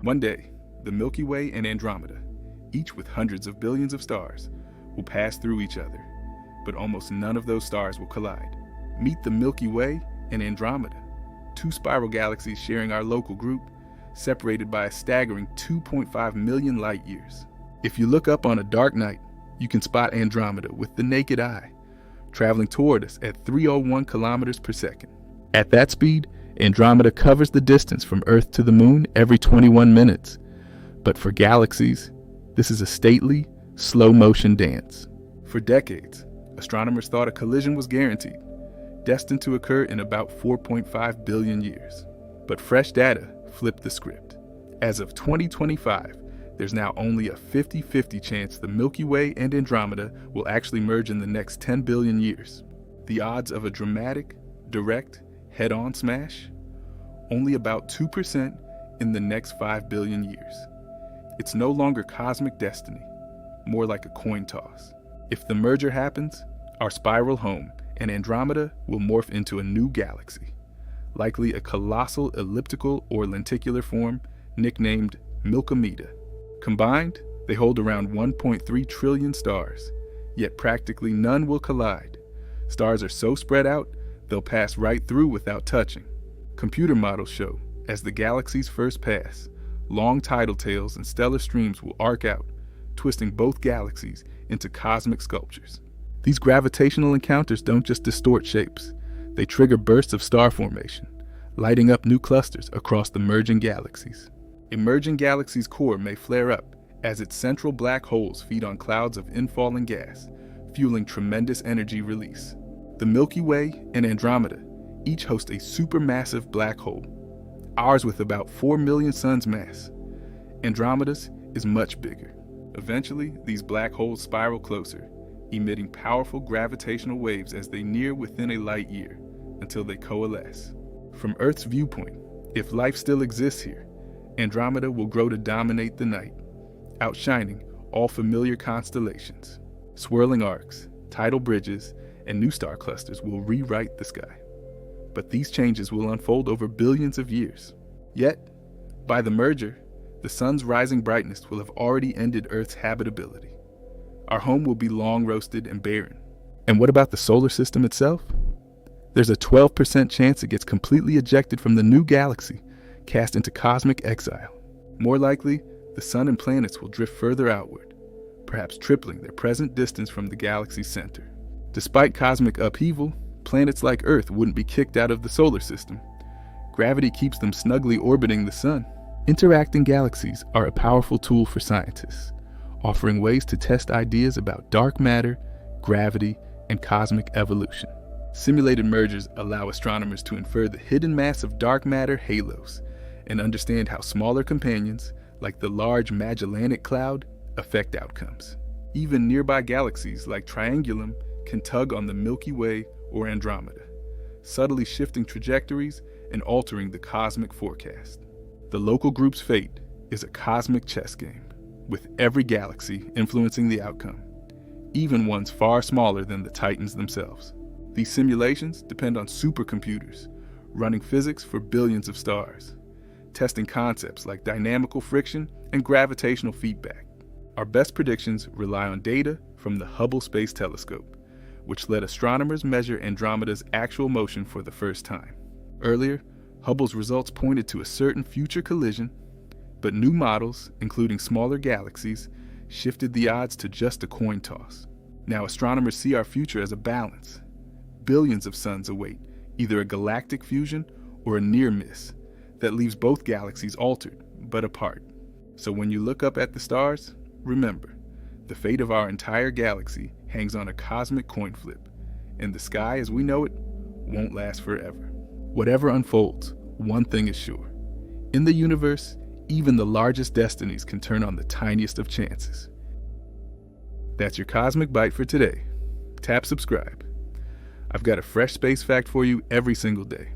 One day, the Milky Way and Andromeda, each with hundreds of billions of stars, will pass through each other, but almost none of those stars will collide. Meet the Milky Way and Andromeda, two spiral galaxies sharing our local group, separated by a staggering 2.5 million light years. If you look up on a dark night, you can spot Andromeda with the naked eye, traveling toward us at 301 kilometers per second. At that speed, Andromeda covers the distance from Earth to the Moon every 21 minutes. But for galaxies, this is a stately, slow-motion dance. For decades, astronomers thought a collision was guaranteed, destined to occur in about 4.5 billion years. But fresh data flipped the script. As of 2025, there's now only a 50-50 chance the Milky Way and Andromeda will actually merge in the next 10 billion years. The odds of a dramatic, direct, head-on smash? Only about 2% in the next 5 billion years. It's no longer cosmic destiny, more like a coin toss. If the merger happens, our spiral home and Andromeda will morph into a new galaxy, likely a colossal elliptical or lenticular form nicknamed Milky. Combined, they hold around 1.3 trillion stars, yet practically none will collide. Stars are so spread out, they'll pass right through without touching. Computer models show, as the galaxies first pass, long tidal tails and stellar streams will arc out, twisting both galaxies into cosmic sculptures. These gravitational encounters don't just distort shapes, they trigger bursts of star formation, lighting up new clusters across the merging galaxies. A merging galaxy's core may flare up as its central black holes feed on clouds of infalling gas, fueling tremendous energy release. The Milky Way and Andromeda each host a supermassive black hole, ours with about 4 million suns mass. Andromeda's is much bigger. Eventually, these black holes spiral closer, emitting powerful gravitational waves as they near within a light year, until they coalesce. From Earth's viewpoint, if life still exists here, Andromeda will grow to dominate the night, outshining all familiar constellations. Swirling arcs, tidal bridges, and new star clusters will rewrite the sky. But these changes will unfold over billions of years. Yet, by the merger, the sun's rising brightness will have already ended Earth's habitability. Our home will be long roasted and barren. And what about the solar system itself? There's a 12% chance it gets completely ejected from the new galaxy, cast into cosmic exile. More likely, the sun and planets will drift further outward, perhaps tripling their present distance from the galaxy's center. Despite cosmic upheaval, planets like Earth wouldn't be kicked out of the solar system. Gravity keeps them snugly orbiting the sun. Interacting galaxies are a powerful tool for scientists, offering ways to test ideas about dark matter, gravity, and cosmic evolution. Simulated mergers allow astronomers to infer the hidden mass of dark matter halos and understand how smaller companions, like the Large Magellanic Cloud, affect outcomes. Even nearby galaxies like Triangulum can tug on the Milky Way or Andromeda, subtly shifting trajectories and altering the cosmic forecast. The local group's fate is a cosmic chess game, with every galaxy influencing the outcome, even ones far smaller than the Titans themselves. These simulations depend on supercomputers, running physics for billions of stars, testing concepts like dynamical friction and gravitational feedback. Our best predictions rely on data from the Hubble Space Telescope, which let astronomers measure Andromeda's actual motion for the first time. Earlier, Hubble's results pointed to a certain future collision, but new models, including smaller galaxies, shifted the odds to just a coin toss. Now astronomers see our future as a balance. Billions of suns await either a galactic fusion or a near miss that leaves both galaxies altered but apart. So when you look up at the stars, remember, the fate of our entire galaxy hangs on a cosmic coin flip, and the sky as we know it won't last forever. Whatever unfolds, one thing is sure. In the universe, even the largest destinies can turn on the tiniest of chances. That's your Cosmic Bite for today. Tap subscribe. I've got a fresh space fact for you every single day.